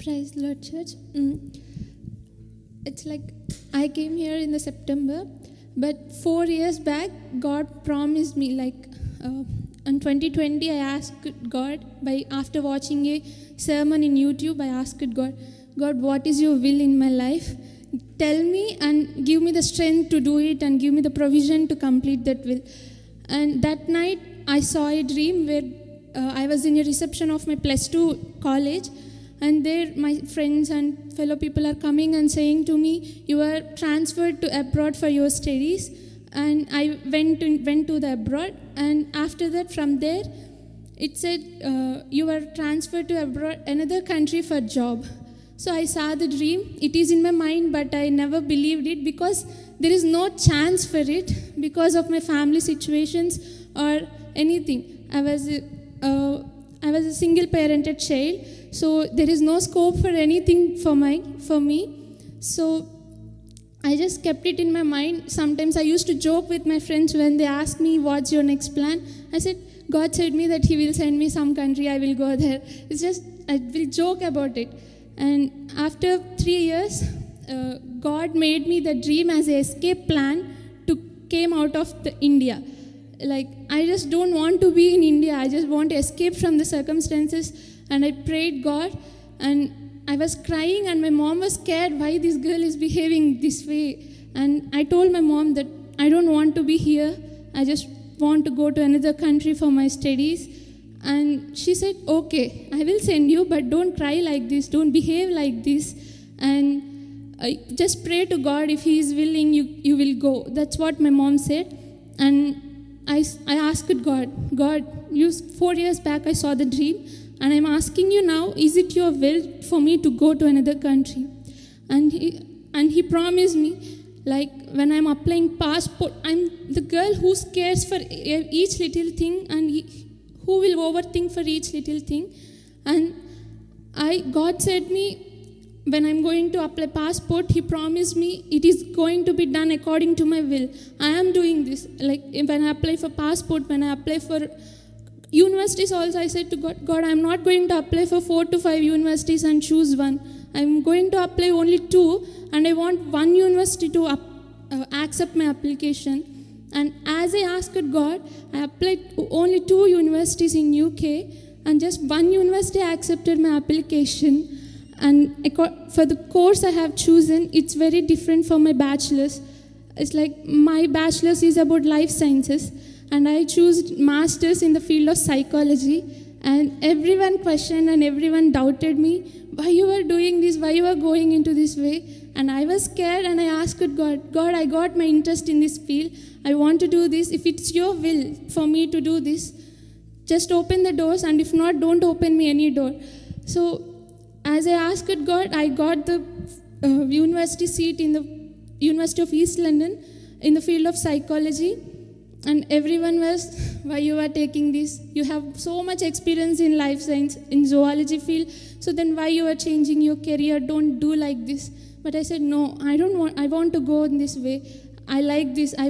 Praise the Lord, church. It's like I came here in the September, but 4 years back, God promised me, in 2020, I asked God, after watching a sermon in YouTube, I asked God, what is your will in my life? Tell me and give me the strength to do it and give me the provision to complete that will. And that night, I saw a dream where I was in a reception of my plus 2 college, and there my friends and fellow people are coming and saying to me, you are transferred to abroad for your studies. And I went to the abroad, and after that, from there, it said, you are transferred to abroad, another country for job. So I saw the dream. It is in my mind, but I never believed it because there is no chance for it because of my family situations or anything. I was a single parented child, so there is no scope for anything for me. So I just kept it in my mind. Sometimes I used to joke with my friends when they ask me, what's your next plan? I said, God said me that he will send me some country, I will go there. It's just, I will joke about it. And after 3 years, God made me the dream as an escape plan to came out of India. Like, I just don't want to be in India. I just want to escape from the circumstances. And I prayed God, and I was crying, and my mom was scared why this girl is behaving this way. And I told my mom that I don't want to be here. I just want to go to another country for my studies. And she said, okay, I will send you, but don't cry like this. Don't behave like this. And just pray to God. If he is willing, you will go. That's what my mom said. And I asked God, 4 years back I saw the dream, and I'm asking you now, is it your will for me to go to another country? And he promised me, like when I'm applying passport, I'm the girl who cares for each little thing and who will overthink for each little thing. And God said me, when I'm going to apply passport, he promised me it is going to be done according to my will. I am doing this. Like when I apply for passport, when I apply for universities also, I said to God, I'm not going to apply for 4 to 5 universities and choose one. I'm going to apply only 2, and I want one university to accept my application. And as I asked God, I applied only 2 universities in UK, and just one university accepted my application. And for the course I have chosen, it's very different from my bachelor's. It's like my bachelor's is about life sciences, and I chose master's in the field of psychology. And everyone questioned and everyone doubted me, why you are doing this, why you are going into this way. And I was scared, and I asked God, I got my interest in this field. I want to do this. If it's your will for me to do this, just open the doors, and if not, don't open me any door. So as I asked God, I got the university seat in the University of East London in the field of psychology. And everyone was, why you are taking this? You have so much experience in life science, in zoology field. So then why you are changing your career? Don't do like this. But I said, no, I want to go in this way. I like this. I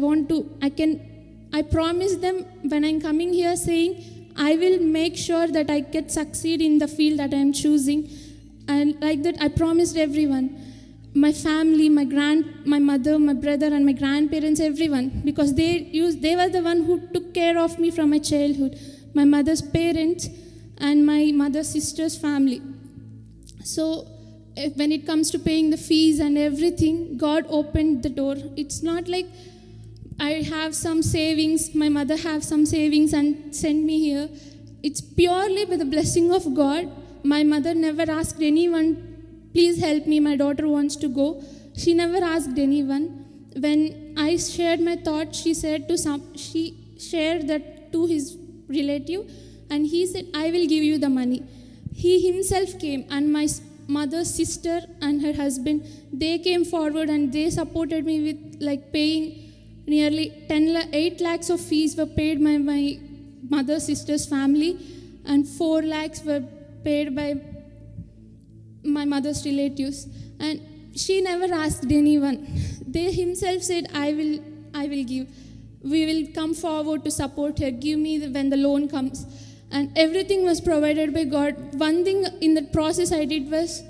promise them when I'm coming here saying, I will make sure that I can succeed in the field that I am choosing. And like that, I promised everyone, my family, my mother, my brother, and my grandparents, everyone, because they were the one who took care of me from my childhood, my mother's parents and my mother's sister's family. So when it comes to paying the fees and everything, God opened the door. It's not like I have some savings, my mother have some savings and sent me here. It's purely by the blessing of God. My mother never asked anyone, please help me, my daughter wants to go. She never asked anyone. When I shared my thoughts, she shared that to his relative, and he said, I will give you the money. He himself came, and my mother's sister and her husband, they came forward and they supported me with paying nearly 8 lakhs of fees were paid by my mother's sister's family, and 4 lakhs were paid by my mother's relatives. And she never asked anyone. They himself said, I will give. We will come forward to support her. Give me when the loan comes. And everything was provided by God. One thing in the process I did was,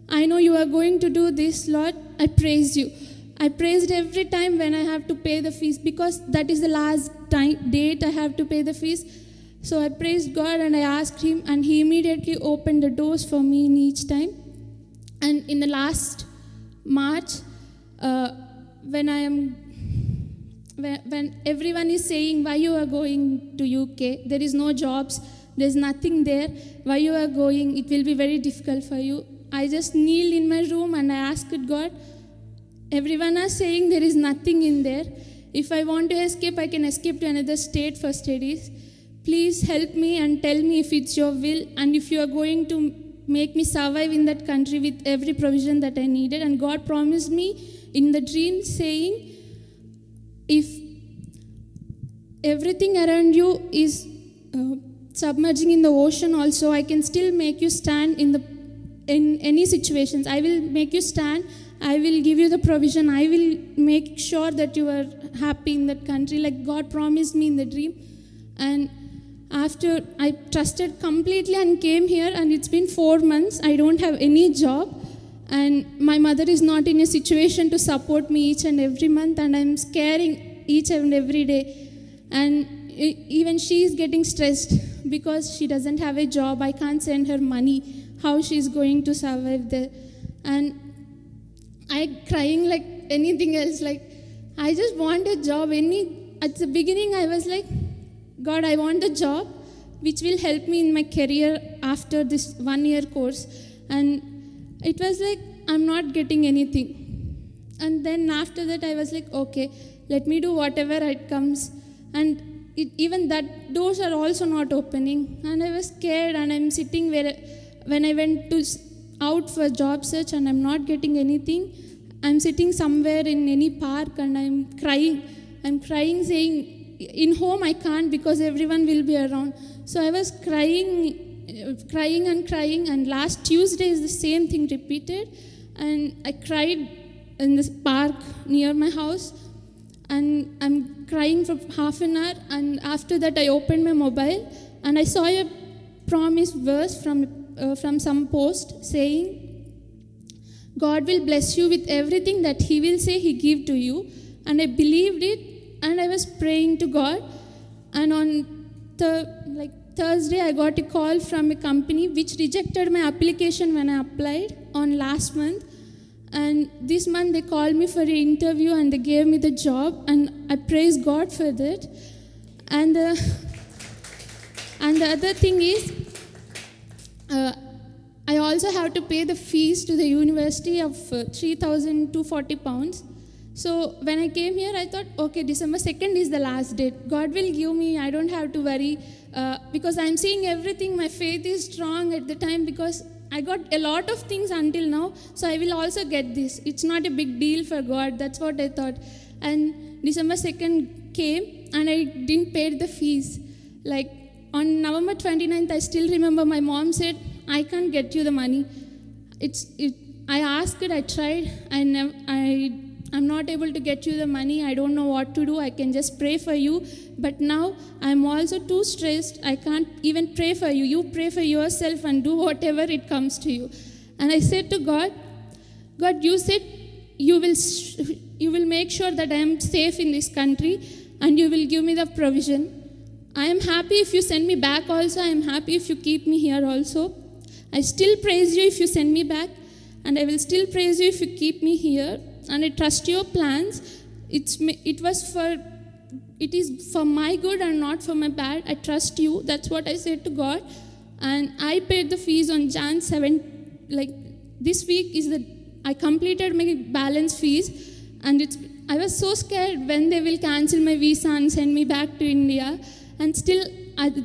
I know you are going to do this, Lord. I praise you. I praised every time when I have to pay the fees, because that is the last date I have to pay the fees. So I praised God and I asked Him, and He immediately opened the doors for me in each time. And in the last March, when everyone is saying, why you are going to UK? There is no jobs, there is nothing there. Why you are going? It will be very difficult for you. I just kneeled in my room and I asked God, everyone is saying there is nothing in there. If I want to escape, I can escape to another state for studies. Please help me and tell me if it's your will, and if you are going to make me survive in that country with every provision that I needed. And God promised me in the dream saying, if everything around you is submerging in the ocean also, I can still make you stand in any situations. I will make you stand. I will give you the provision. I will make sure that you are happy in that country, like God promised me in the dream. And after I trusted completely and came here, and it's been 4 months. I don't have any job, and my mother is not in a situation to support me each and every month, and I'm scaring each and every day. And even she is getting stressed because she doesn't have a job. I can't send her money. How she's going to survive there? And I crying like anything else. Like, I just want a job. At the beginning, I was like, God, I want a job which will help me in my career after this 1 year course. And it was like, I'm not getting anything. And then after that, I was like, okay, let me do whatever it comes. And even that doors are also not opening. And I was scared, and I'm sitting when I went out for job search and I'm not getting anything, I'm sitting somewhere in any park and I'm crying. I'm crying saying, in home I can't because everyone will be around. So I was crying, and last Tuesday is the same thing repeated. And I cried in this park near my house, and I'm crying for half an hour. And after that, I opened my mobile and I saw a promise verse from some post saying, God will bless you with everything that He will say He give to you. And I believed it, and I was praying to God. And on Thursday, I got a call from a company which rejected my application when I applied on last month. And this month they called me for an interview and they gave me the job, and I praise God for that. And the other thing is, I also have to pay the fees to the university of 3,240 pounds. So when I came here, I thought, okay, December 2nd is the last date. God will give me, I don't have to worry, because I'm seeing everything. My faith is strong at the time because I got a lot of things until now, so I will also get this. It's not a big deal for God. That's what I thought. And December 2nd came, and I didn't pay the fees. Like on November 29th, I still remember my mom said, I can't get you the money. I asked it, I tried, I'm not able to get you the money. I don't know what to do. I can just pray for you. But now I'm also too stressed. I can't even pray for you. You pray for yourself and do whatever it comes to you. And I said to God, you said you will make sure that I am safe in this country and you will give me the provision. I am happy if you send me back also. I am happy if you keep me here also. I still praise you if you send me back, and I will still praise you if you keep me here. And I trust your plans. It is for my good and not for my bad. I trust you. That's what I said to God. And I paid the fees on Jan 7. Like this week I completed my balance fees, and I was so scared when they will cancel my visa and send me back to India. And still,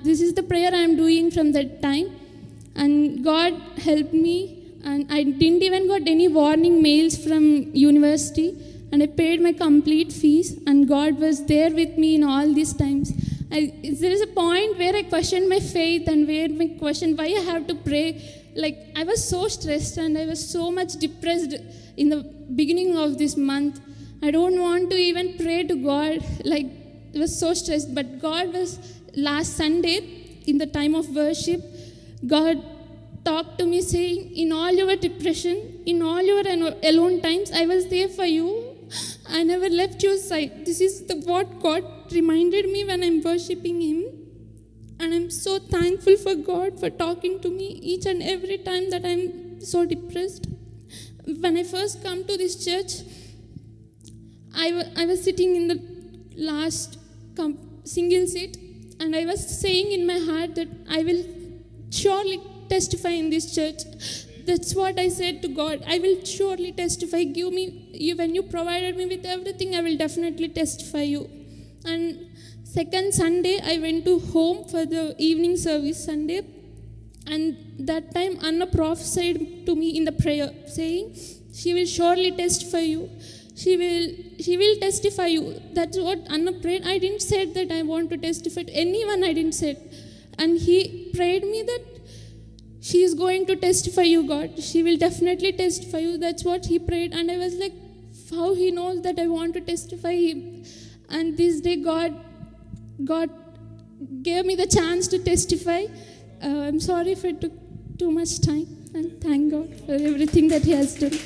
this is the prayer I am doing from that time. And God helped me, and I didn't even got any warning mails from university, and I paid my complete fees, and God was there with me in all these times. There is a point where I questioned my faith and where I questioned why I have to pray. Like, I was so stressed and I was so much depressed in the beginning of this month. I don't want to even pray to God. Like, I was so stressed. But God was, last Sunday, in the time of worship, God talked to me saying, in all your depression, in all your alone times, I was there for you. I never left your side. This is what God reminded me when I'm worshiping Him. And I'm so thankful for God for talking to me each and every time that I'm so depressed. When I first come to this church, I was sitting in the last single seat, and I was saying in my heart that I will surely testify in this church. That's what I said to God. I will surely testify. Give me, when you provided me with everything, I will definitely testify you. And second Sunday, I went to home for the evening service Sunday. And that time, Anna prophesied to me in the prayer, saying, she will surely testify you. She will testify you. That's what Anna prayed. I didn't say that I want to testify to anyone. I didn't say it. And he prayed me that she is going to testify you, God. She will definitely testify you. That's what he prayed. And I was like, how he knows that I want to testify him. And this day, God gave me the chance to testify. I'm sorry if it took too much time. And thank God for everything that he has done.